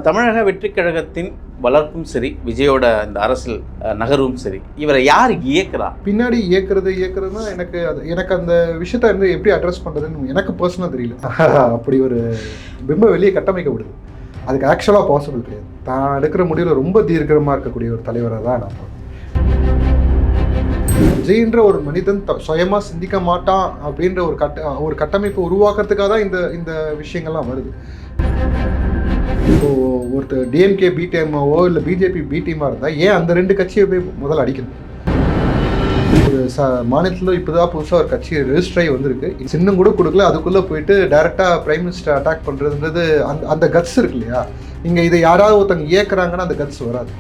தமிழக வெற்றிக் கழகத்தின் வளர்ப்பும் சரி, விஜயோட இந்த அரசியல் நகரும் சரி, இவரை யார் இயக்குறா? பின்னாடி இயக்குறதுனா எனக்கு அந்த விஷயத்தை வந்து எப்படி அட்ரஸ் பண்ணுறதுன்னு எனக்கு பர்சனலாக தெரியல. அப்படி ஒரு பிம்பம் வெளியே கட்டமைக்கப்படுது. அதுக்கு ஆக்சுவலாக பாசிபிள் கிடையாது. தான் எடுக்கிற முடிவில் ரொம்ப தீர்க்கமாக இருக்கக்கூடிய ஒரு தலைவரை தான் நான் பார்க்குறேன். விஜய்ன்ற ஒரு மனிதன் சுயமாக சிந்திக்க மாட்டான் அப்படின்ற ஒரு கட்டமைப்பு உருவாக்குறதுக்காக தான் இந்த விஷயங்கள்லாம் வருது. இப்போது ஒருத்தர் டிஎம்கே பி டீமாவோ இல்லை பிஜேபி பி டீமாக இருந்தால் ஏன் அந்த ரெண்டு கட்சியை போய் முதல்ல அடிக்கணும்? ஒரு மாநிலத்தில் இப்போ தான் புதுசாக ஒரு கட்சி ரெஜிஸ்டர் ஆகி வந்திருக்கு. சின்னம் கூட கொடுக்கல, அதுக்குள்ளே போயிட்டு டைரெக்டாக பிரைம் மினிஸ்டர் அட்டாக் பண்ணுறதுன்றது அந்த கட்ஸ் இருக்கு இல்லையா? நீங்கள் இதை யாராவது ஒருத்தங்க இயக்குறாங்கன்னா அந்த கட்ஸ் வராது.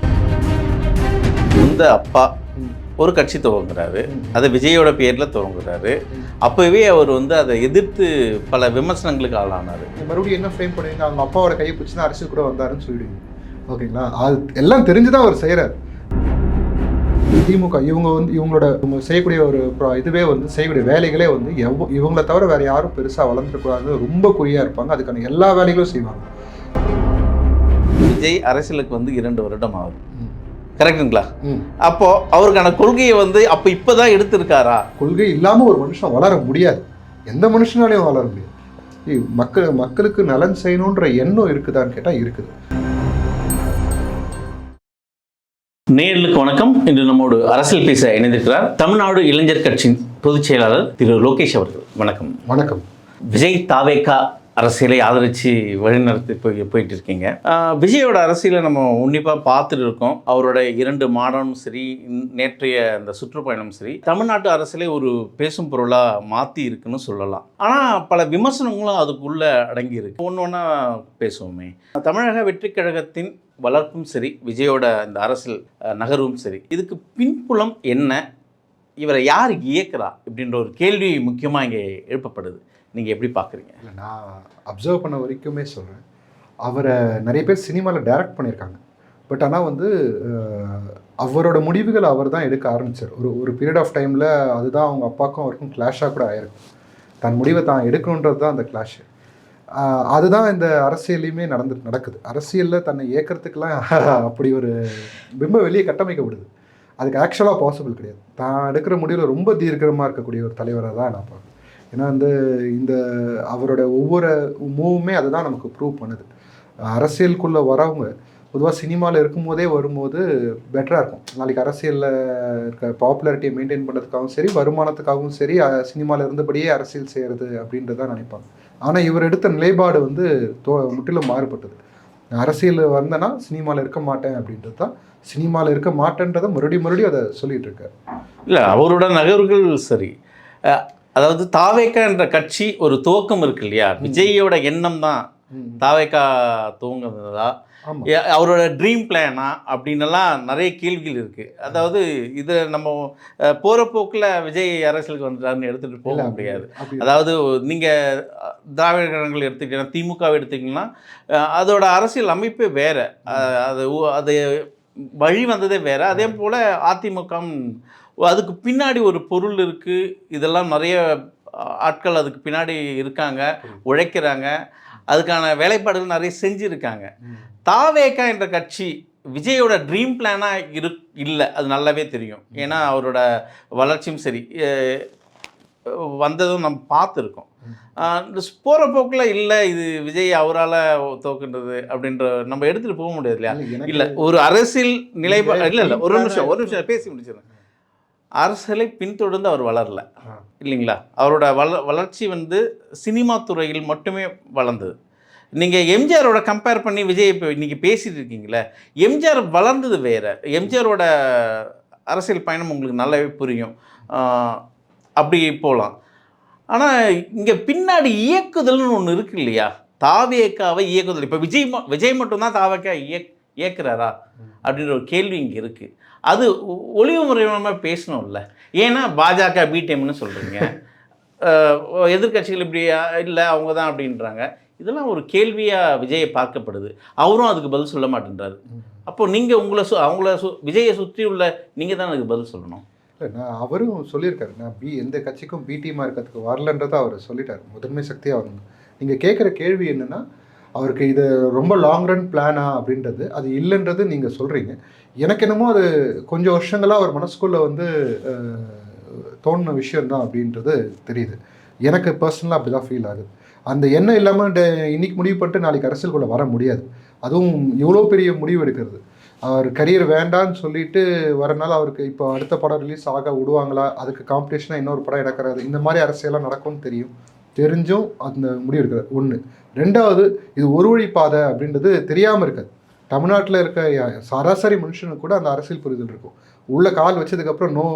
இந்த அப்பா ஒரு கட்சி துவங்குறாரு, அதை விஜயோட பேரில் துவங்குறாரு. அப்போவே அவர் வந்து அதை எதிர்த்து பல விமர்சனங்களுக்கு ஆளானார். மறுபடியும் என்ன ஃப்ரேம் பண்ணுவீங்க? அவங்க அப்பாவோட கையை பிடிச்சி தான் அரசு கூட வந்தாருன்னு சொல்லிடுவீங்க. ஓகேங்களா? அது எல்லாம் தெரிஞ்சு தான் அவர் செய்கிறார். திமுக இவங்களோட செய்யக்கூடிய ஒரு இதுவே வந்து செய்யக்கூடிய வேலைகளே வந்து இவங்களை தவிர வேறு யாரும் பெருசாக வளர்ந்துடக்கூடாதுன்னு ரொம்ப குறியாக இருப்பாங்க. அதுக்கான எல்லா வேலைகளும் செய்வாங்க. விஜய் அரசியலுக்கு வந்து 2 வருடம் ஆகுது, கரெக்டுங்களா? அப்போ அவருக்கான கொள்கையை வந்து அப்போ இப்போதான் எடுத்திருக்காரா? கொள்கை இல்லாமல் ஒரு மனுஷன் வளர முடியாது. எந்த மனுஷனாலையும் வளர முடியாது. மக்களுக்கு நலன் செய்யணுன்ற எண்ணம் இருக்குதான்னு கேட்டால் இருக்குது. நேயர்களுக்கு வணக்கம். இன்று நம்மோடு அரசியல் பேச இணைந்திருக்கிறார் தமிழ்நாடு இளைஞர் கட்சியின் பொதுச் செயலாளர் திரு லோகேஷ் அவர்கள். வணக்கம். வணக்கம். விஜய் தாவேகா அரசியலை ஆதரித்து வழிநடத்தி போயிட்டு இருக்கீங்க. விஜயோட அரசியலை நம்ம உன்னிப்பாக பார்த்துட்டு இருக்கோம். அவரோட 2 மாடனும் சரி, நேற்றைய அந்த சுற்றுப்பயணம் சரி, தமிழ்நாட்டு அரசியலை ஒரு பேசும் பொருளாக மாற்றி இருக்குன்னு சொல்லலாம். ஆனால் பல விமர்சனங்களும் அதுக்குள்ளே அடங்கி இருக்கு. ஒன்று பேசுவோமே. தமிழக வெற்றிக் கழகத்தின் வளர்ப்பும் சரி, விஜயோட இந்த அரசியல் நகரும் சரி, இதுக்கு பின்புலம் என்ன? இவரை யார் இயக்குறா? இப்படின்ற ஒரு கேள்வி முக்கியமாக இங்கே எழுப்பப்படுது. நீங்கள் எப்படி பார்க்குறீங்க? இல்லை, நான் அப்சர்வ் பண்ண வரைக்குமே சொல்கிறேன். அவரை நிறைய பேர் சினிமாவில் டைரக்ட் பண்ணியிருக்காங்க. பட் ஆனால் வந்து அவரோட முடிவுகள் அவர் தான் எடுக்க ஆரம்பித்தார். ஒரு பீரியட் ஆஃப் டைமில் அதுதான் அவங்க அப்பாவுக்கும் அவருக்கும் கிளாஷாக கூட ஆயிருக்கும். தன் முடிவை தான் எடுக்கணுன்றது தான் அந்த கிளாஷு. அதுதான் இந்த அரசியலையுமே நடக்குது. அரசியலில் தன்னை இயக்கிறதுக்கெலாம் அப்படி ஒரு பிம்பம் வெளியே கட்டமைக்கப்படுது. அதுக்கு ஆக்சுவலாக பாசிபிள் கிடையாது. தான் எடுக்கிற முடிவில் ரொம்ப தீர்க்கமாக இருக்கக்கூடிய ஒரு தலைவரை தான் நான் பார்க்குறேன். ஏன்னா இந்த அவரோட ஒவ்வொரு மூவுமே அதை தான் நமக்கு ப்ரூவ் பண்ணுது. அரசியலுக்குள்ளே வரவங்க பொதுவாக சினிமாவில் இருக்கும்போதே வரும்போது பெட்டராக இருக்கும். நாளைக்கு அரசியலில் இருக்க பாப்புலாரிட்டியை மெயின்டைன் பண்ணுறதுக்காகவும் சரி, வருமானத்துக்காகவும் சரி, சினிமாவில் இருந்தபடியே அரசியல் செய்கிறது அப்படின்றதான் நினைப்பாங்க. ஆனால் இவர் எடுத்த நிலைப்பாடு வந்து முற்றிலும் மாறுபட்டது. அரசியல் வந்தேன்னா சினிமாவில் இருக்க மாட்டேன் அப்படின்றது தான். சினிமாவில் இருக்க மாட்டேன்றதை மறுபடியும் அதை சொல்லிகிட்டு இருக்கார். இல்லை, அவரோட நகர்வுகள் சரி. அதாவது தாவேக்கா என்ற கட்சி ஒரு துவக்கம் இருக்கு இல்லையா? விஜயோட எண்ணம் தான் தாவேக்கா துவங்குறதா, அவரோட ட்ரீம் பிளானா அப்படின்னெல்லாம் நிறைய கேள்விகள் இருக்குது. அதாவது இது நம்ம போகிற போக்கில் விஜய் அரசியலுக்கு வந்துட்டாருன்னு எடுத்துகிட்டு போக முடியாது. அதாவது நீங்கள் திராவிட கழகங்கள் எடுத்துக்கிட்டீங்கன்னா, திமுகவை எடுத்துக்கிட்டிங்கன்னா அதோட அரசியல் அமைப்பே வேறு, அது வழி வந்ததே வேறு. அதே போல் அதிமுக அதுக்கு பின்னாடி ஒரு பொருள் இருக்குது. இதெல்லாம் நிறைய ஆட்கள் அதுக்கு பின்னாடி இருக்காங்க, உழைக்கிறாங்க, அதுக்கான வேலைப்பாடுகள் நிறைய செஞ்சுருக்காங்க. தாவேக்கா என்ற கட்சி விஜயோட ட்ரீம் பிளானாக இல்லை, அது நல்லாவே தெரியும். ஏன்னா அவரோட வளர்ச்சியும் சரி வந்ததும் நம்ம பார்த்துருக்கோம். போகிற போக்கில் இல்லை இது விஜய் அவரால் தோக்குன்றது அப்படின்ற நம்ம எடுத்துகிட்டு போக முடியாது இல்லையா? இல்லை, ஒரு அரசியல் நிலைப்பாடு இல்லை. ஒரு நிமிஷம் பேசி முடிச்சிடுறேன். அரசியலை பின்தொடர்ந்து அவர் வளரல இல்லைங்களா? அவரோட வளர்ச்சி வந்து சினிமா துறையில் மட்டுமே வளர்ந்தது. நீங்கள் எம்ஜிஆரோட கம்பேர் பண்ணி விஜய் இப்போ இன்றைக்கி பேசிகிட்டு இருக்கீங்களே, எம்ஜிஆர் வளர்ந்தது வேறு. எம்ஜிஆரோட அரசியல் பயணம் உங்களுக்கு நல்லாவே புரியும். அப்படி போகலாம். ஆனால் இங்கே பின்னாடி இயக்குதல்னு ஒன்று இருக்குது இல்லையா? தாவேக்காவை இயக்குதல். இப்போ விஜய் மட்டும்தான் தாவேக்கா இயக்குறாரா அப்படின்ற ஒரு கேள்வி இங்கே இருக்குது. அது ஒளிவு முறையாக பேசணும்ல. ஏன்னா பாஜக பி டீம்னு சொல்கிறீங்க, எதிர்கட்சிகள் இப்படி இல்லை அவங்க தான் அப்படின்றாங்க. இதெல்லாம் ஒரு கேள்வியாக விஜயை பார்க்கப்படுது. அவரும் அதுக்கு பதில் சொல்ல மாட்டேன்றாரு. அப்போது நீங்கள் விஜயை சுற்றி உள்ள நீங்கள் தான் அதுக்கு பதில் சொல்லணும். இல்லை, நான் அவரும் சொல்லியிருக்காரு, நான் எந்த கட்சிக்கும் பி டீமாக இருக்கிறதுக்கு வரலன்றதை அவர் சொல்லிட்டார். முதன்மை சக்தியாக வரணும். நீங்கள் கேட்குற கேள்வி என்னென்னா, அவருக்கு இது ரொம்ப லாங் ரன் பிளானா அப்படின்றது அது இல்லைன்றது நீங்கள் சொல்கிறீங்க. எனக்கு என்னமோ அது கொஞ்சம் வருஷங்களாக அவர் மனசுக்குள்ளே வந்து தோணுன விஷயம்தான் அப்படின்றது தெரியுது. எனக்கு பர்சனலாக அப்படி தான் ஃபீல் ஆகுது. அந்த எண்ணம் இல்லாமல் இன்னைக்கு முடிவு பண்ணிட்டு நாளைக்கு அரசியலுக்குள்ளே வர முடியாது. அதுவும் இவ்வளோ பெரிய முடிவு எடுக்கிறது. அவர் கரியர் வேண்டான்னு சொல்லிட்டு வரனால அவருக்கு இப்போ அடுத்த படம் ரிலீஸ் ஆக விடுவாங்களா, அதுக்கு காம்படிஷனாக இன்னொரு படம் எடுக்கிறது, இந்த மாதிரி அரசியலாம் நடக்கும்னு தெரிஞ்சும் அந்த முடிவு எடுக்கிறது ஒன்று. ரெண்டாவது, இது ஒரு வழி பாதை அப்படின்றது தெரியாமல் இருக்காது. தமிழ்நாட்டில் இருக்க சராசரி மனுஷனுக்கு கூட அந்த அரசியல் புரிதல் இருக்கும். உள்ள கால் வச்சதுக்கப்புறம் நோ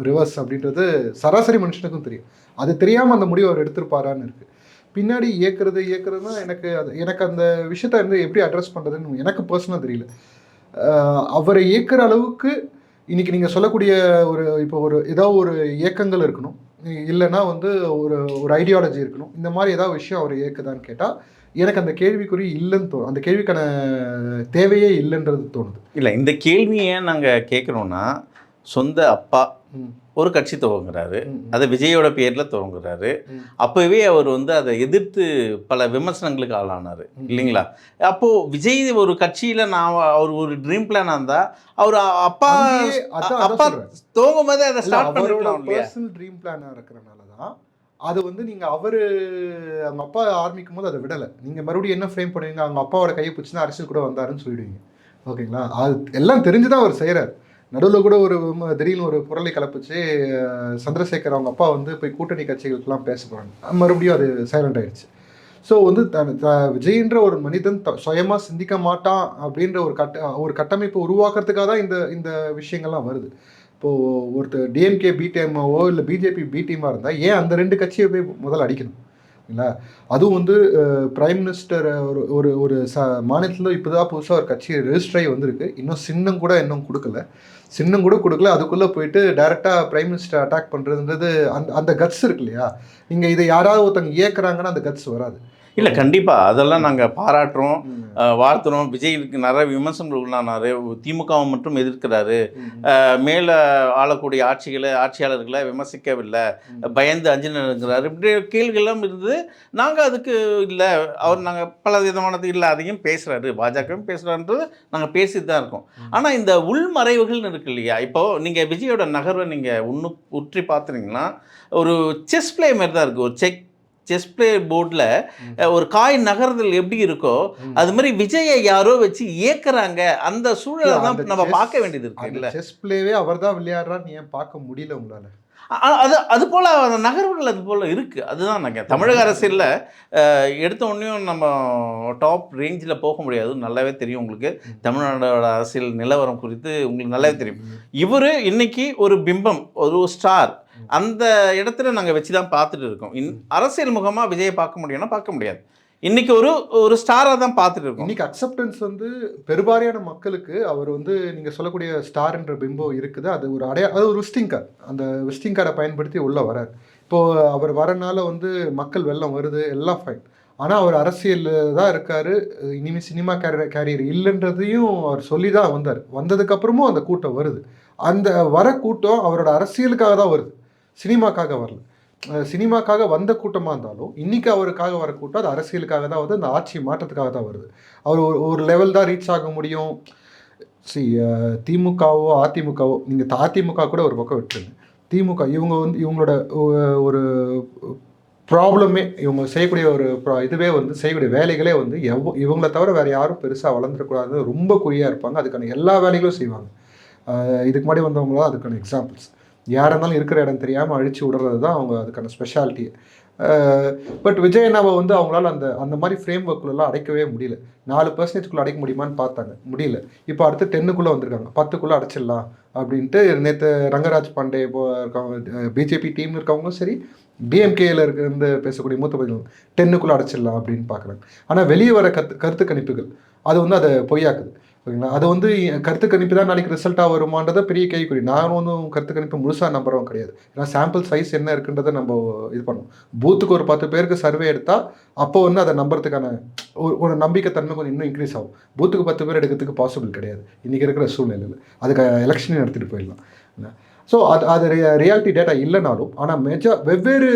ரிவர்ஸ் அப்படின்றது சராசரி மனுஷனுக்கும் தெரியும். அது தெரியாமல் அந்த முடிவு அவர் எடுத்திருப்பாரான்னு இருக்குது. பின்னாடி இயக்குறதுனா எனக்கு அந்த விஷயத்த வந்து எப்படி அட்ரஸ் பண்ணுறதுன்னு எனக்கு பர்சனலாக தெரியல. அவரை இயக்குற அளவுக்கு இன்னைக்கு நீங்கள் சொல்லக்கூடிய ஏதோ ஒரு இயக்கங்கள் இருக்கணும், இல்லைன்னா வந்து ஒரு ஐடியாலஜி இருக்கணும். இந்த மாதிரி ஏதாவது விஷயம் அவர் இயக்குதான்னு கேட்டால் எனக்கு அந்த கேள்விக்குறி இல்லைன்னு தோணும். அந்த கேள்விக்கான தேவையே இல்லைன்றது தோணுது. இல்லை, இந்த கேள்வியை நாங்கள் கேட்குறோன்னா, சொந்த அப்பா ஒரு கட்சி துவங்குறாரு, அதை விஜயோட பேரில் துவங்குறாரு. அப்போவே அவர் வந்து அதை எதிர்த்து பல விமர்சனங்களுக்கு ஆளானார் இல்லைங்களா? அப்போது விஜய் ஒரு கட்சியில் அவர் ஒரு ட்ரீம் பிளானாக இருந்தால் அவர் அப்பா துவங்கும் போதே அதை ஸ்டார்ட் பண்ணிருக்கலாம். பர்சனல் ட்ரீம் பிளானாக இருக்கிறனால தான் அது வந்து நீங்கள் அவங்க அப்பா ஆரம்பிக்கும் போது அதை விடலை. நீங்கள் மறுபடியும் என்ன ஃப்ரேம் பண்ணுவீங்க, அவங்க அப்பாவோட கையை பிடிச்சினா அரசியல் கூட வந்தாருன்னு சொல்லிடுவீங்க. ஓகேங்களா? அது எல்லாம் தெரிஞ்சு தான் அவர் செய்கிறார். நடுவில் கூட திடீர்னு ஒரு பொருளை கலப்பிச்சு சந்திரசேகர் அவங்க அப்பா வந்து போய் கூட்டணி கட்சிகளுக்கெல்லாம் பேச போகிறாங்க. மறுபடியும் அது சைலண்ட் ஆகிடுச்சு. ஸோ வந்து விஜய்ன்ற ஒரு மனிதன் சுயமாக சிந்திக்க மாட்டான் அப்படின்ற ஒரு கட்டமைப்பு உருவாக்குறதுக்காக தான் இந்த விஷயங்கள்லாம் வருது. இப்போது ஒருத்தர் டிஎம்கே பி டீமாவோ இல்லை பிஜேபி பி டீமாக இருந்தால் ஏன் அந்த 2 கட்சியை போய் முதல்ல அடிக்கணும் இல்லை? அதுவும் வந்து பிரைம் மினிஸ்டர் ஒரு மாநிலத்தில் இப்போ தான் புதுசாக ஒரு கட்சி ரெஜிஸ்டர் ஆகி வந்திருக்கு. சின்னம் கூட கொடுக்கல. அதுக்குள்ளே போயிட்டு டைரெக்டாக பிரைம் மினிஸ்டர் அட்டாக் பண்ணுறதுன்றது அந்த கட்ஸ் இருக்கு இல்லையா? நீங்கள் இதை யாராவது ஒருத்தவங்க இயக்குறாங்கன்னா அந்த கட்ஸ் வராது. இல்லை, கண்டிப்பாக அதெல்லாம் நாங்கள் பாராட்டுறோம், வாழ்த்துறோம். விஜய்க்கு நிறைய விமர்சனங்கள் உள்ளானார். திமுகவை மட்டும் எதிர்க்கிறாரு, மேலே ஆளக்கூடிய ஆட்சியாளர்களை விமர்சிக்கவில்லை, பயந்து அஞ்சினாருங்கிறாரு, இப்படி கேள்விகள்லாம் இருந்தது. நாங்கள் அதுக்கு இல்லை, நாங்கள் பல விதமானது இல்லை அதையும் பேசுகிறாரு, பாஜகவும் பேசுகிறாருன்றது நாங்கள் பேசிட்டு தான் இருக்கோம். ஆனால் இந்த உள்மறைவுகள்னு இருக்கு இல்லையா? இப்போது நீங்கள் விஜயோட நகர்வை நீங்கள் உற்றி பார்த்துனீங்கன்னா ஒரு செஸ் பிளே மாதிரி தான் இருக்குது. ஒரு செஸ் பிளே போர்டில் ஒரு காய் நகர்தல் எப்படி இருக்கோ அது மாதிரி விஜயை யாரோ வச்சு இயக்குறாங்க. அந்த சூழலை தான் நம்ம பார்க்க வேண்டியது இருக்கு. இல்லை, செஸ் பிளேவே அவர் தான் விளையாடுறான்னு ஏன் பார்க்க முடியல உங்களால்? அது போல் அந்த நகர்வுகள் அது போல் இருக்குது. அதுதான் நாங்கள் தமிழக அரசியலில் எடுத்த உடனேயும் நம்ம டாப் ரேஞ்சில் போக முடியாது. நல்லாவே தெரியும் உங்களுக்கு தமிழ்நாடோட அரசியல் நிலவரம் குறித்து உங்களுக்கு நல்லாவே தெரியும். இவர் இன்னைக்கு ஒரு பிம்பம், ஒரு ஸ்டார், அந்த இடத்துல நாங்கள் வச்சு தான் பார்த்துட்டு இருக்கோம். அரசியல் முகமாக விஜயை பார்க்க முடியும்னா பார்க்க முடியாது. இன்னைக்கு ஒரு ஸ்டாராக தான் பார்த்துட்டு இருக்கோம். இன்னைக்கு அக்செப்டன்ஸ் வந்து பெருவாரியான மக்களுக்கு அவர் வந்து நீங்கள் சொல்லக்கூடிய ஸ்டார்ன்ற பிம்பம் இருக்குது. அது அது ஒரு விசிட்டிங் கார்டு. அந்த விசிட்டிங் கார்டை பயன்படுத்தி உள்ளே வரார். இப்போது அவர் வரனால வந்து மக்கள் வெள்ளம் வருது, எல்லாம் ஃபைன். ஆனால் அவர் அரசியலில் தான் இருக்கார். இனிமேல் சினிமா கேரியர் இல்லைன்றதையும் அவர் சொல்லி தான் வந்தார். வந்ததுக்கப்புறமும் அந்த கூட்டம் வருது. அந்த வர கூட்டம் அவரோட அரசியலுக்காக தான் வருது, சினிமாக்காக வரல. சினிமாக்காக வந்த கூட்டமாக இருந்தாலும் இன்றைக்கி அவருக்காக வர கூட்டம் அது அரசியலுக்காக தான் வருது, அந்த ஆட்சி மாற்றத்துக்காக தான் வருது. அவர் ஒரு லெவல் தான் ரீச் ஆக முடியும். திமுகவோ அதிமுகவோ, நீங்கள் அதிமுக கூட ஒரு பக்கம் விட்டுருங்க, திமுக இவங்களோட ஒரு ப்ராப்ளமே, இவங்க செய்யக்கூடிய இதுவே வந்து செய்யக்கூடிய வேலைகளே வந்து இவங்கள தவிர வேறு யாரும் பெருசாக வளர்ந்துடக்கூடாதுன்னு ரொம்ப குறியாக இருப்பாங்க. அதுக்கான எல்லா வேலைகளும் செய்வாங்க. இதுக்கு முன்னாடி வந்தவங்களாம் அதுக்கான எக்ஸாம்பிள்ஸ். யாராக இருந்தாலும் இருக்கிற இடம் தெரியாமல் அழிச்சு விடுறது தான் அவங்க அதுக்கான ஸ்பெஷாலிட்டி. பட் விஜய் அண்ணாவை வந்து அவங்களால அந்த மாதிரி ஃப்ரேம் ஒர்க்குள்ளெல்லாம் அடைக்கவே முடியல. 4% அடைக்க முடியுமான்னு பார்த்தாங்க, முடியல. இப்போ அடுத்து 10 வந்திருக்காங்க, 10 அடைச்சிடலாம் அப்படின்ட்டு. நேற்று ரங்கராஜ் பாண்டே இருக்கவங்க, பிஜேபி டீம் இருக்கவங்களும் சரி, டிஎம்கேயில் இருந்து பேசக்கூடிய மூத்த பதிகள் 10 அடைச்சிடலாம் அப்படின்னு பார்க்குறாங்க. ஆனால் வெளியே வர கருத்து கணிப்புகள் அது வந்து அதை பொய்யாக்குது. ஓகேங்களா? அது வந்து கருத்து கணிப்பு தான் நாளைக்கு ரிசல்ட்டாக வருமானதை பெரிய கேள்விக்குறி. நானும் வந்து கருத்து கணிப்பு முழுசாக நம்புறவங்க கிடையாது. ஏன்னா சாம்பிள் சைஸ் என்ன இருக்குன்றதை நம்ம இது பண்ணுவோம். பூத்துக்கு ஒரு 10 பேருக்கு சர்வே எடுத்தால் அப்போ வந்து அதை நம்புறதுக்கான ஒரு நம்பிக்கை தன்மை கொஞ்சம் இன்னும் இன்க்ரீஸ் ஆகும். பூத்துக்கு 10 பேர் எடுக்கிறதுக்கு பாசிபிள் கிடையாது இன்றைக்கி இருக்கிற சூழ்நிலையில். அதுக்கு எலெக்ஷனே நடத்திட்டு போயிடலாம். ஸோ அது ரியாலிட்டி டேட்டா இல்லைனாலும், ஆனால் வெவ்வேறு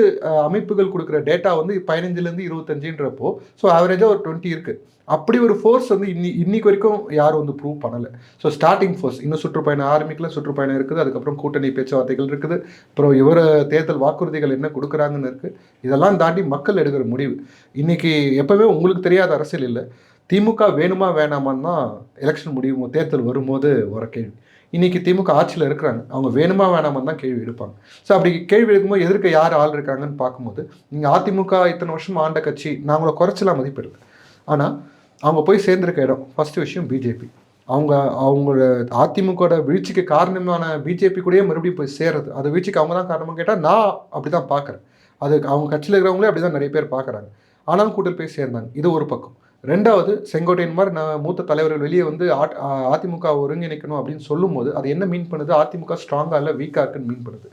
அமைப்புகள் கொடுக்குற டேட்டா வந்து 15லேருந்து 25ன்றப்போ, ஸோ ஆவரேஜாக ஒரு 20 இருக்குது. அப்படி ஒரு ஃபோர்ஸ் வந்து இன்னைக்கு வரைக்கும் யாரும் வந்து ப்ரூவ் பண்ணலை. ஸோ ஸ்டார்டிங் ஃபோர்ஸ் இன்னும் சுற்றுப்பயணம் ஆரம்பிக்கல, சுற்றுப்பயணம் இருக்குது, அதுக்கப்புறம் கூட்டணி பேச்சுவார்த்தைகள் இருக்குது, அப்புறம் இவர தேர்தல் வாக்குறுதிகள் என்ன கொடுக்குறாங்கன்னு இருக்குது. இதெல்லாம் தாண்டி மக்கள் எடுக்கிற முடிவு. இன்னைக்கு எப்பவுமே உங்களுக்கு தெரியாத அரசியல் இல்லை. திமுக வேணுமா வேணாமான்னு தான் எலெக்ஷன் முடியும் தேர்தல் வரும்போது வர கேள்வி. இன்றைக்கி திமுக ஆட்சியில் இருக்கிறாங்க, அவங்க வேணுமா வேணாமான்னு தான் கேள்வி எடுப்பாங்க. ஸோ அப்படி கேள்வி எடுக்கும்போது எதிர்க்க யார் ஆள் இருக்காங்கன்னு பார்க்கும்போது, நீங்கள் அதிமுக இத்தனை வருஷம் ஆண்ட கட்சி, நான் அவங்கள குறைச்சலாம் மதிப்பிடல. ஆனால் அவங்க போய் சேர்ந்திருக்க இடம் ஃபஸ்ட்டு விஷயம் பிஜேபி. அவங்களோட அதிமுகவோட வீழ்ச்சிக்கு காரணமான பிஜேபி கூடயே மறுபடியும் போய் சேர்றது, அது வீழ்ச்சிக்கு அவங்க தான் காரணமாக கேட்டால் நான் அப்படி தான் பார்க்குறேன். அது அவங்க கட்சியில் இருக்கிறவங்களே அப்படி தான் நிறைய பேர் பார்க்குறாங்க. ஆனாலும் கூட்டத்தில் போய் சேர்ந்தாங்க. இது ஒரு பக்கம். ரெண்டாவது, செங்கோட்டையன் மாதிரி நான் மூத்த தலைவர்கள் வெளியே வந்து அதிமுக ஒருங்கிணைக்கணும் அப்படின்னு சொல்லும்போது அது என்ன மீன் பண்ணுது? அதிமுக ஸ்ட்ராங்காக இல்லை வீக்காக இருக்குன்னு மீன் பண்ணுது.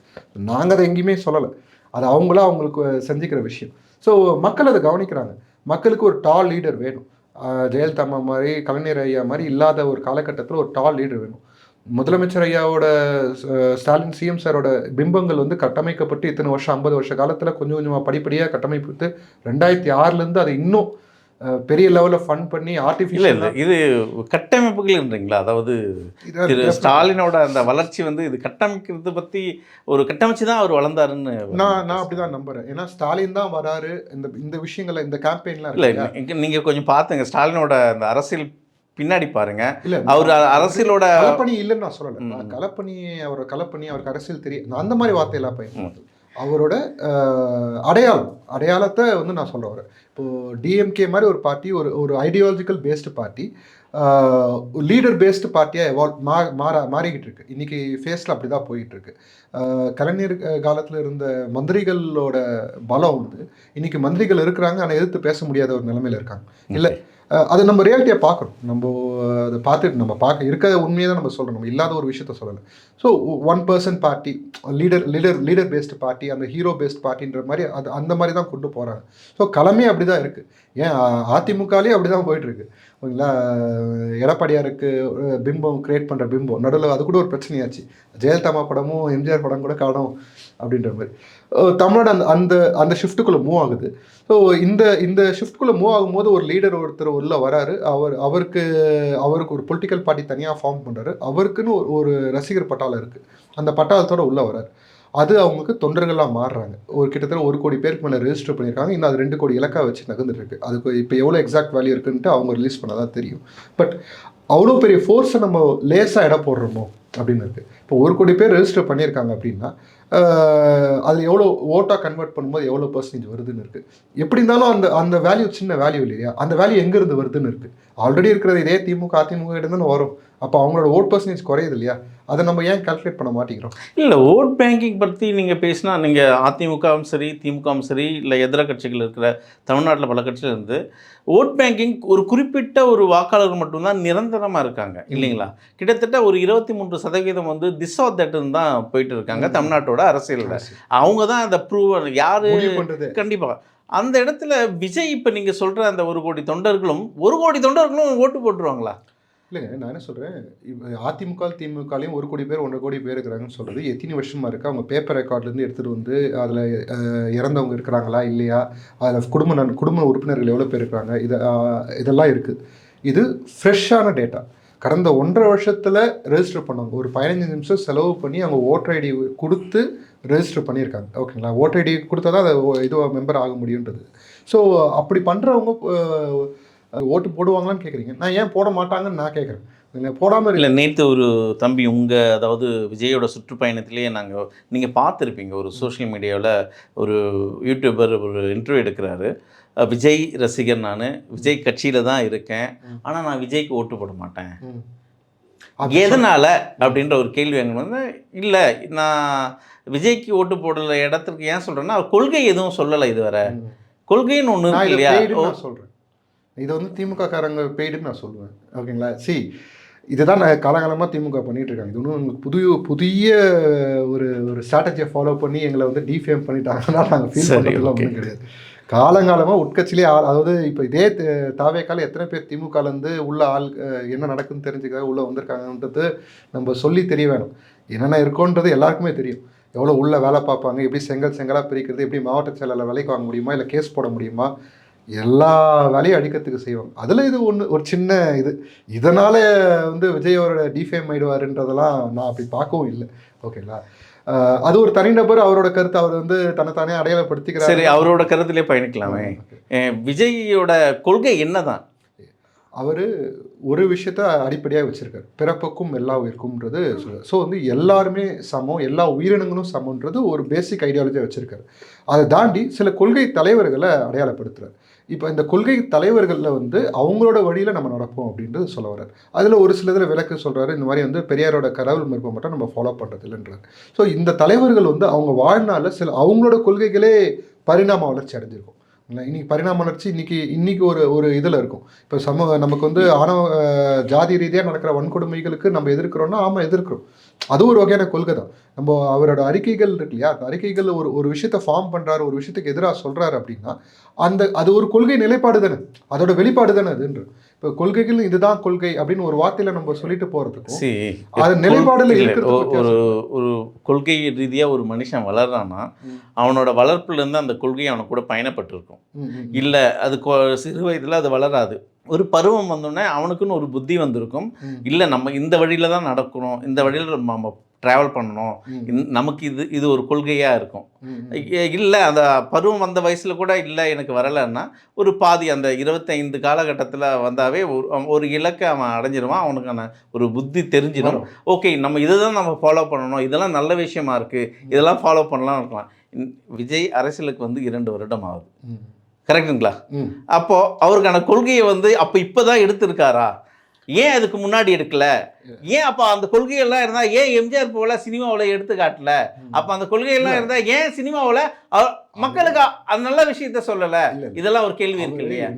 நாங்கள் அதை எங்கேயுமே சொல்லலை, அது அவங்களா அவங்களுக்கு செஞ்சுக்கிற விஷயம். ஸோ மக்கள் அதை கவனிக்கிறாங்க. மக்களுக்கு ஒரு டால் லீடர் வேணும். ஜெயலலிதா அம்மா மாதிரி, கலைஞர் ஐயா மாதிரி இல்லாத ஒரு காலகட்டத்தில் ஒரு டால் லீடர் வேணும். முதலமைச்சர் ஐயாவோட ஸ்டாலின் சிஎம் சாரோட பிம்பங்கள் வந்து கட்டமைக்கப்பட்டு இத்தனை வருஷம் 50 வருஷ காலத்தில் கொஞ்சம் கொஞ்சமாக படிப்படியாக கட்டமைப்பு 2006 அது இன்னும் பெரிய லெவலில் ஃபண்ட் பண்ணி ஆர்டிஃபிஷியல் இல்லை இது கட்டமைப்புகள்ன்றீங்களா? அதாவது திரு ஸ்டாலினோட அந்த வளர்ச்சி வந்து இது கட்டமைக்கிறது பற்றி ஒரு கட்டமைச்சு தான் அவர் வளர்ந்தாருன்னு நான் அப்படி தான் நம்புகிறேன். ஏன்னா ஸ்டாலின் தான் வராரு இந்த விஷயங்களை, இந்த கேம்பெயின்லாம். இல்லை நீங்கள் கொஞ்சம் பார்த்துங்க ஸ்டாலினோட அந்த அரசியல் பின்னாடி பாருங்க. இல்லை அவர் அரசியலோட களப்பணி இல்லைன்னு நான் சொல்லலை. களப்பணி அவருக்கு அரசியல் தெரியும், அந்த மாதிரி வார்த்தையெல்லாம் பயன்படுது. அவரோட அடையாளத்தை வந்து நான் சொல்ல வரேன். இப்போது டிஎம்கே மாதிரி ஒரு பார்ட்டி, ஒரு ideological based party, leader based பார்ட்டியாக மாறிக்கிட்டு இருக்கு. இன்றைக்கி ஃபேஸில் அப்படி தான் போயிட்டுருக்கு. கலைஞர் காலத்தில் இருந்த மந்திரிகளோட பலம் வந்து இன்றைக்கி மந்திரிகள் இருக்கிறாங்க, ஆனால் எதிர்த்து பேச முடியாத ஒரு நிலைமையில் இருக்காங்க. இல்லை, அதை நம்ம ரியாலிட்டியை பார்க்குறோம். நம்ம அதை பார்த்துட்டு நம்ம இருக்கிற உண்மையை தான் நம்ம சொல்கிறோம், நம்ம இல்லாத ஒரு விஷயத்த சொல்லலை. So 1% party, leader based party, அந்த ஹீரோ பேஸ்ட் பார்ட்டின்ற மாதிரி அந்த மாதிரி தான் கொண்டு போகிறாங்க. ஸோ களமே அப்படி தான் இருக்குது. ஏன் அதிமுகலேயே அப்படி தான் போயிட்டுருக்கு. ஓகேங்களா? எடப்பாடியாருக்கு பிம்பம் கிரியேட் பண்ணுற பிம்பம் நடுவில் அது கூட ஒரு பிரச்சனையாச்சு. ஜெயலலிதா படமும் எம்ஜிஆர் படம் கூட காணும் அப்படின்ற மாதிரி தமிழ்நாடு அந்த ஷிஃப்ட்டுக்குள்ளே மூவ் ஆகுது. ஸோ இந்த ஷிஃப்ட்குள்ளே மூவ் ஆகும்போது ஒரு லீடர் ஒருத்தர் உள்ளே வராரு. அவருக்கு ஒரு பொலிட்டிக்கல் பார்ட்டி தனியாக ஃபார்ம் பண்ணுறாரு. அவருக்குன்னு ஒரு ரசிகர் பட்டாளம் இருக்குது. அந்த பட்டாளத்தோடு உள்ளே வராரு. அது அவங்களுக்கு தொண்டர்களாக மாறுறாங்க. கிட்டத்தட்ட 1 கோடி பேருக்கு மேலே ரெஜிஸ்டர் பண்ணியிருக்காங்க. இன்னும் அது 2 கோடி இலக்கா வச்சு நகர்ந்துட்டு இருக்கு. அதுக்கு இப்போ எவ்வளோ எக்ஸாக்ட் வேல்யூ இருக்குன்ட்டு அவங்க ரிலீஸ் பண்ணால் தான் தெரியும். பட் அவ்வளோ பெரிய ஃபோர்ஸை நம்ம லேசாக இடம் போடுறோமோ அப்படின்னு இருக்குது. இப்போ 1 கோடி பேர் ரெஜிஸ்டர் பண்ணியிருக்காங்க அப்படின்னா அதில் எவ்வளோ ஓட்டாக கன்வெர்ட் பண்ணும்போது எவ்வளோ % வருதுன்னு இருக்குது. எப்படி இருந்தாலும் அந்த வேல்யூ சின்ன வேல்யூ இல்லையா? அந்த வேல்யூ எங்கேருந்து வருதுன்னு இருக்குது. ஆல்ரெடி இருக்கிறது இதே திமுக அதிமுக கிட்டேருந்து வரும். அப்போ அவங்களோட ஓட் % குறையுது இல்லையா? அதை நம்ம ஏன் கால்குலேட் பண்ண மாட்டேங்கிறோம்? இல்லை, ஓட் பேங்கிங் பற்றி நீங்கள் பேசினா, நீங்கள் அதிமுகவும் சரி திமுகவும் சரி இல்லை எதிர கட்சிகள் இருக்கிற தமிழ்நாட்டில் பல கட்சிகள் இருந்து ஓட் பேங்கிங் ஒரு குறிப்பிட்ட ஒரு வாக்காளர்கள் மட்டும்தான் நிரந்தரமாக இருக்காங்க இல்லைங்களா? கிட்டத்தட்ட ஒரு 23% வந்து திஸ் ஆர் தட்னு தான் போயிட்டு இருக்காங்க தமிழ்நாட்டோட அரசியலில். அவங்க தான் அந்த ப்ரூவ் யார் பண்ணுறது. கண்டிப்பாக அந்த இடத்துல விஜய் இப்போ நீங்கள் சொல்கிற அந்த 1 கோடி தொண்டர்களும் ஓட்டு போட்டுருவாங்களா? இல்லைங்க, நான் என்ன சொல்கிறேன், அதிமுக திமுகலையும் 1 கோடி பேர் 1.5 கோடி பேர் இருக்கிறாங்கன்னு சொல்கிறது எத்தனை வருஷமாக இருக்குது? அவங்க பேப்பர் ரெக்கார்ட்லேருந்து எடுத்துகிட்டு வந்து அதில் இறந்தவங்க இருக்கிறாங்களா இல்லையா, அதில் குடும்ப உறுப்பினர்கள் எவ்வளோ பேர் இருக்கிறாங்க, இதெல்லாம் இருக்குது. இது ஃப்ரெஷ்ஷான டேட்டா. கடந்த 1.5 வருஷத்தில் ரெஜிஸ்டர் பண்ணவங்க ஒரு 15 நிமிஷம் செலவு பண்ணி அவங்க ஓட்டர் ஐடி கொடுத்து ரெஜிஸ்டர் பண்ணியிருக்காங்க. ஓகேங்களா? ஓட்டர் ஐடி கொடுத்தா தான் அதை இதுவாக மெம்பர் ஆக முடியுன்றது. ஸோ அப்படி பண்ணுறவங்க ஓட்டு போடுவாங்களான்னு கேட்குறீங்க. நான் ஏன் போட மாட்டாங்கன்னு நான் கேட்குறேன். போடாமல் இல்லை, நேற்று ஒரு தம்பி அதாவது விஜயோட சுற்றுப்பயணத்திலேயே நீங்கள் பார்த்துருப்பீங்க, ஒரு சோஷியல் மீடியாவில் ஒரு யூடியூபர் ஒரு இன்டர்வியூ எடுக்கிறாரு. விஜய் ரசிகர், நான் விஜய் கட்சியில் தான் இருக்கேன், ஆனால் நான் விஜய்க்கு ஓட்டு போட மாட்டேன். எதனால் அப்படின்ற ஒரு கேள்வி அங்கே வந்து, இல்லை நான் விஜய்க்கு ஓட்டு போடல இடத்துக்கு ஏன் சொல்கிறேன்னா, கொள்கை எதுவும் சொல்லலை இதுவரை. கொள்கைன்னு ஒன்று இல்லையா சொல்கிறேன். இதை வந்து திமுக காரங்க பெய்டுன்னு நான் சொல்லுவேன். ஓகேங்களா? இதுதான் நான் காலகாலமாக திமுக பண்ணிகிட்டு இருக்காங்க. இது ஒன்றும் புதிய ஒரு ஸ்ட்ராட்டஜியை ஃபாலோ பண்ணி எங்களை வந்து டிஃபேம் பண்ணிட்டாங்கன்னா நாங்கள் ஃபீல் பண்ணுறதுலாம் ஒன்றும் கிடையாது. காலங்காலமாக உட்கட்சியிலே அதாவது இப்போ இதே தாவேக்கால எத்தனை பேர் திமுகலேருந்து உள்ள ஆள் என்ன நடக்குதுன்னு தெரிஞ்சுக்காக உள்ளே வந்திருக்காங்கன்றது நம்ம சொல்லி தெரிய வேணும். என்னென்ன இருக்கோன்றது எல்லாருக்குமே தெரியும். எவ்வளோ உள்ள வேலை பார்ப்பாங்க, எப்படி செங்கலாக பிரிக்கிறது, எப்படி மாவட்ட செயலாளர் விலைக்கு வாங்க முடியுமா, இல்லை கேஸ் போட முடியுமா, எல்லா வேலையும் அடிக்கிறதுக்கு செய்வாங்க. அதில் இது ஒன்று ஒரு சின்ன இது. இதனால் வந்து விஜய் அவரோட டிஃபேம் ஆயிடுவாருன்றதெல்லாம் நான் அப்படி பார்க்கவும் இல்லை. ஓகேங்களா? அது ஒரு தனிநபர் அவரோட கருத்து, அவர் வந்து தன்னைத்தானே அடையாளப்படுத்திக்கிறார். சரி, அவரோட கருத்திலே பயணிக்கலாமே. விஜயோட கொள்கை என்னதான்? அவர் ஒரு விஷயத்த அடிப்படையாக வச்சுருக்காரு, பிறப்புக்கும் எல்லா உயிருக்கும்ன்றது சொல்லுவார். ஸோ வந்து எல்லாருமே சமம், எல்லா உயிரினங்களும் சமன்றது ஒரு பேசிக் ஐடியாலஜியாக வச்சுருக்காரு. அதை தாண்டி சில கொள்கை தலைவர்களை அடையாளப்படுத்துகிறார். இப்போ இந்த கொள்கை தலைவர்களில் வந்து அவங்களோட வழியில் நம்ம நடப்போம் அப்படின்றது சொல்ல வர்றார். அதில் ஒரு சில இதில் விளக்கு சொல்கிறாரு, இந்த மாதிரி வந்து பெரியாரோட கடவுள் மறுப்பை மட்டும் நம்ம ஃபாலோ பண்ணுறது இல்லைன்றார். ஸோ இந்த தலைவர்கள் வந்து அவங்க வாழ்நாளில் சில அவங்களோட கொள்கைகளே பரிணாம வளர்ச்சி அடைஞ்சிருக்கும். இன்னைக்கு பரிணாம வளர்ச்சி இன்னைக்கு ஒரு இதில் இருக்கும். இப்போ நமக்கு வந்து ஜாதி ரீதியாக நடக்கிற வன்கொடுமைகளுக்கு நம்ம எதிர்க்கிறோம்னா, ஆமாம் எதிர்க்கிறோம். அது ஒரு வகையான கொள்கை தான். நம்ம அவரோட அறிக்கைகள் இருக்கு இல்லையா, அந்த அறிக்கைகள் ஒரு விஷயத்தை ஃபார்ம் பண்ணுறாரு, ஒரு விஷயத்துக்கு எதிராக சொல்கிறாரு அப்படின்னா அது ஒரு கொள்கை நிலைப்பாடு தானே, அதோட வெளிப்பாடு தானே அதுன்ற. இப்போ கொள்கைகள் இதுதான் கொள்கை அப்படின்னு ஒரு வார்த்தையில் நம்ம சொல்லிட்டு போகிறதுக்கும் அது நிலைப்பாடுல ஒரு கொள்கை ரீதியாக ஒரு மனுஷன் வளர்றான்னா அவனோட வளர்ப்புலேருந்து அந்த கொள்கை அவனை கூட பயணப்பட்டிருக்கும். இல்லை அது சிறு வயதில் அது வளராது. ஒரு பருவம் வந்தோடனே அவனுக்குன்னு ஒரு புத்தி வந்திருக்கும். இல்லை நம்ம இந்த வழியில் தான் நடக்கணும், இந்த வழியில் நம்ம ட்ராவல் பண்ணணும், நமக்கு இது ஒரு கொள்கையாக இருக்கும். இல்லை அந்த பருவம் வந்த வயசில் கூட இல்லை எனக்கு வரலைன்னா ஒரு பாதி அந்த 25 காலகட்டத்தில் வந்தாவே ஒரு இலக்கை அவன் அடைஞ்சிருவான். அவனுக்கான ஒரு புத்தி தெரிஞ்சிடும். ஓகே, நம்ம இதை தான் நம்ம ஃபாலோ பண்ணணும், இதெல்லாம் நல்ல விஷயமா இருக்குது, இதெல்லாம் ஃபாலோ பண்ணலாம் இருக்கலாம். விஜய் அரசியலுக்கு வந்து 2 வருடம் ஆகுது, கரெக்டுங்களா? அப்போது அவருக்கான கொள்கையை வந்து இப்போதான் எடுத்திருக்காரா? ஏன் அதுக்கு முன்னாடி எடுக்கல? ஏன் அப்போ அந்த கொள்கையெல்லாம் இருந்தால் ஏன் எம்ஜிஆர் போல சினிமாவில் எடுத்து காட்டல? அப்போ அந்த கொள்கையெல்லாம் இருந்தால் ஏன் சினிமாவில் மக்களுக்கு அந்த நல்ல விஷயத்த சொல்லலை? இதெல்லாம் ஒரு கேள்வி இருக்கு இல்லையா?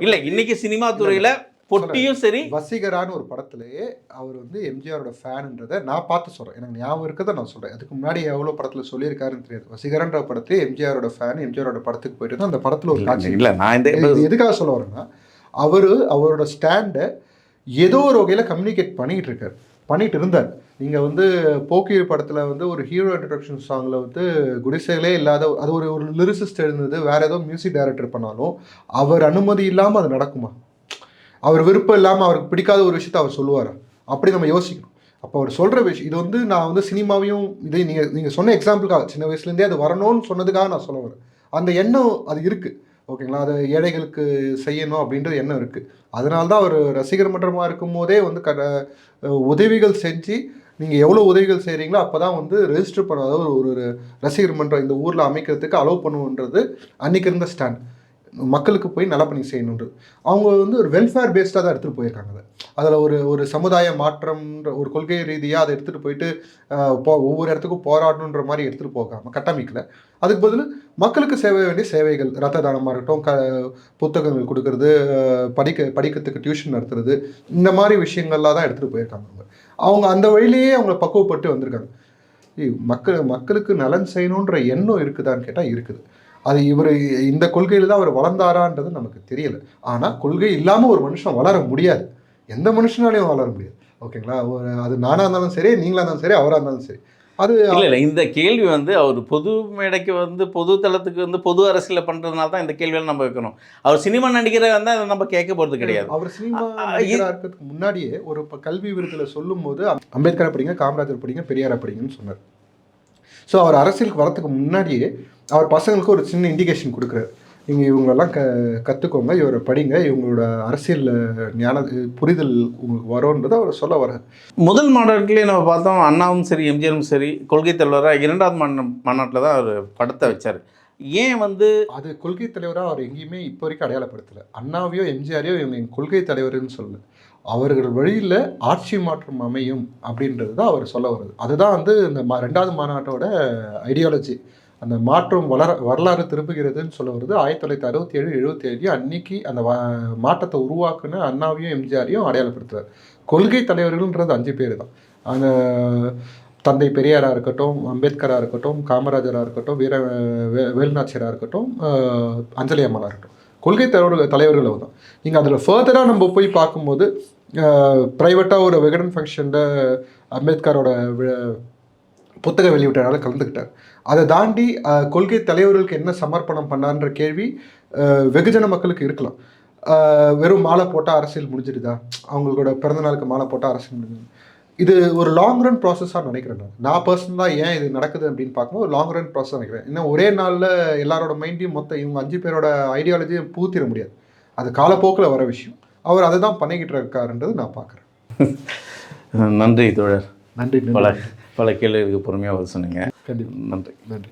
இல்லை, இன்னைக்கு சினிமா துறையில் பொட்டியும் சரி, வசீகரான ஒரு படத்துலேயே அவர் வந்து எம்ஜிஆரோட ஃபேனுன்றதை நான் பார்த்து சொல்கிறேன். எனக்கு ஞாபகம் இருக்கதை நான் சொல்கிறேன். அதுக்கு முன்னாடி எவ்வளோ படத்தில் சொல்லியிருக்காருன்னு தெரியாது. வசீகரன்ற படத்தையே எம்ஜிஆரோட ஃபேன், எம்ஜிஆரோட படத்துக்கு போயிட்டு தான் அந்த படத்தில் ஒரு காட்சி. இல்லை, நான் இந்த எதுக்காக சொல்ல வரேன்னா, அவரோட ஸ்டாண்டை ஏதோ ஒரு வகையில் கம்யூனிகேட் பண்ணிட்டு இருந்தார். நீங்கள் வந்து போக்கிரி படத்தில் வந்து ஒரு ஹீரோ இன்ட்ரடக்ஷன் சாங்கில் வந்து குடிசைகளே இல்லாத அது ஒரு லிரிசிஸ்ட் எழுந்தது, வேறு ஏதோ மியூசிக் டைரக்டர் பண்ணாலும் அவர் அனுமதி இல்லாமல் அது நடக்குமா? அவர் விருப்பம் இல்லாமல் அவருக்கு பிடிக்காத ஒரு விஷயத்த அவர் சொல்லுவாரா? அப்படி நம்ம யோசிக்கணும். அப்போ அவர் சொல்கிற விஷயம் இது வந்து நான் வந்து சினிமாவையும் இதை நீங்கள் சொன்ன எக்ஸாம்பிளுக்காக சின்ன வயசுலேருந்தே அது வரணும்னு சொன்னதுக்காக நான் சொல்ல வரேன். அந்த எண்ணம் அது இருக்குது, ஓகேங்களா? அது ஏழைகளுக்கு செய்யணும் அப்படின்றது எண்ணம் இருக்குது. அதனால தான் அவர் ரசிகர் மன்றமாக இருக்கும் போதே வந்து உதவிகள் செஞ்சு நீங்கள் எவ்வளோ உதவிகள் செய்கிறீங்களோ அப்போ தான் வந்து ரெஜிஸ்டர் பண்ண, அதாவது ஒரு ரசிகர் மன்றம் இந்த ஊரில் அமைக்கிறதுக்கு அலோவ் பண்ணுவோன்றது அன்றைக்கி இருந்த ஸ்டாண்ட். மக்களுக்கு போய் நல்லா பண்ணி செய்யணுன்றது அவங்க வந்து ஒரு வெல்ஃபேர் பேஸ்டாக தான் எடுத்துகிட்டு போயிருக்காங்க. அதில் ஒரு சமுதாய மாற்றம்ன்ற ஒரு கொள்கை ரீதியாக அதை எடுத்துகிட்டு போயிட்டு ஒவ்வொரு இடத்துக்கும் போராடணுன்ற மாதிரி எடுத்துகிட்டு போகாமல் கட்டமைக்கல. அதுக்கு பதில் மக்களுக்கு சேவை வேண்டிய சேவைகள், ரத்த தானமாக இருக்கட்டும், புத்தகங்கள் கொடுக்கறது, படிக்கிறதுக்கு டியூஷன் நடத்துறது, இந்த மாதிரி விஷயங்கள்லாம் தான் எடுத்துகிட்டு போயிருக்காங்க. அவங்க அந்த வழியிலேயே அவங்கள பக்குவப்பட்டு வந்திருக்காங்க. மக்களுக்கு நலன் செய்யணுன்ற எண்ணம் இருக்குதான்னு கேட்டால் இருக்குது. அது இந்த கொள்கையில் தான் அவர் வளர்ந்தாரான்றது நமக்கு தெரியல. ஆனால் கொள்கை இல்லாமல் ஒரு மனுஷன் வளர முடியாது, எந்த மனுஷனாலையும் வளர முடியாது, ஓகேங்களா? அது நானாக இருந்தாலும் சரி, நீங்களாக இருந்தாலும் சரி, அவராக இருந்தாலும் சரி. அது இல்லை, இந்த கேள்வி வந்து அவர் பொது மேடைக்கு வந்து பொது தளத்துக்கு வந்து பொது அரசியல் பண்ணுறதுனால தான் இந்த கேள்வியெல்லாம் நம்ம வைக்கணும். அவர் சினிமா நடிகராக இருந்தால் அதை நம்ம கேட்க போகிறது கிடையாது. அவர் சினிமா நடிகராக இருக்கிறதுக்கு முன்னாடியே ஒரு கல்வி விருதில் சொல்லும் போது அம்பேத்கரை படிங்க, காமராஜர் படிங்க, பெரியாரை படிங்கன்னு சொன்னார். ஸோ அவர் அரசியலுக்கு வரத்துக்கு முன்னாடியே அவர் பசங்களுக்கு ஒரு சின்ன இண்டிகேஷன் கொடுக்குறாரு. நீங்கள் இவங்களெல்லாம் கற்றுக்கோங்க, இவரை படிங்க, இவங்களோட அரசியல் புரிதல் உங்களுக்கு வரும்ன்றதை அவர் சொல்ல வர்றார். முதல் மாநாட்டிலே நம்ம பார்த்தோம், அண்ணாவும் சரி எம்ஜிஆரும் சரி கொள்கை தலைவராக 2வது மாநாட்டில் தான் அவர் படத்தை வச்சார். ஏன் வந்து அது கொள்கை தலைவராக அவர் எங்கேயுமே இப்போ வரைக்கும் அடையாளப்படுத்தலை. அண்ணாவையோ எம்ஜிஆரையோ இவங்க எங்கள் கொள்கை தலைவர்னு சொல்லலை. அவர்கள் வழியில் ஆட்சி மாற்றம் அமையும் அப்படின்றது தான் அவர் சொல்ல வருது. அதுதான் வந்து இந்த 2வது மாநாட்டோட ஐடியாலஜி. அந்த மாற்றம் வரலாறு திருப்புகிறதுன்னு சொல்ல வருது. 1967-77 அன்னைக்கு அந்த மாற்றத்தை உருவாக்குன அண்ணாவையும் எம்ஜிஆரையும் அடையாளப்படுத்துறார். கொள்கை தலைவர்கள்ன்றது 5 பேர் தான். அந்த தந்தை பெரியாராக இருக்கட்டும், அம்பேத்கராக இருக்கட்டும், காமராஜராக இருக்கட்டும், வேலுநாச்சியாராக இருக்கட்டும், அஞ்சலி அம்மாளாக இருக்கட்டும், கொள்கை தலைவர்கள் தான். நீங்கள் அதில் ஃபர்தராக நம்ம போய் பார்க்கும்போது ப்ரைவேட்டாக ஒரு விகடன் ஃபங்க்ஷனில் அம்பேத்கரோட புத்தக வெளியிட்டனால கலந்துக்கிட்டார். அதை தாண்டி கொள்கை தலைவர்களுக்கு என்ன சமர்ப்பணம் பண்ணார்ன்ற கேள்வி வெகுஜன மக்களுக்கு இருக்கலாம். வெறும் மாலை போட்டால் அரசியல் முடிஞ்சிடுதா, அவங்களோட பிறந்தநாளுக்கு மாலை போட்டால் அரசியல் முடிஞ்சிடுது. இது ஒரு லாங் ரன் ப்ராசஸாக நினைக்கிறேன். நான் பர்சனலாக ஏன் இது நடக்குது அப்படின்னு பார்க்கும்போது ஒரு லாங் ரன் ப்ராசஸ் நினைக்கிறேன். ஏன்னா ஒரே நாளில் எல்லாரோட மைண்டையும் இவங்க 5 பேரோட ஐடியாலஜியை பூத்திட முடியாது. அது காலப்போக்கில் வர விஷயம். அவர் அதை தான் பண்ணிக்கிட்டு இருக்காருன்றது நான் பார்க்குறேன். நன்றி தோழர். நன்றி. பல கேள்விகளுக்கு பொறுமையாக சொன்னீங்க. கண்டிப்பாக. நன்றி. நன்றி.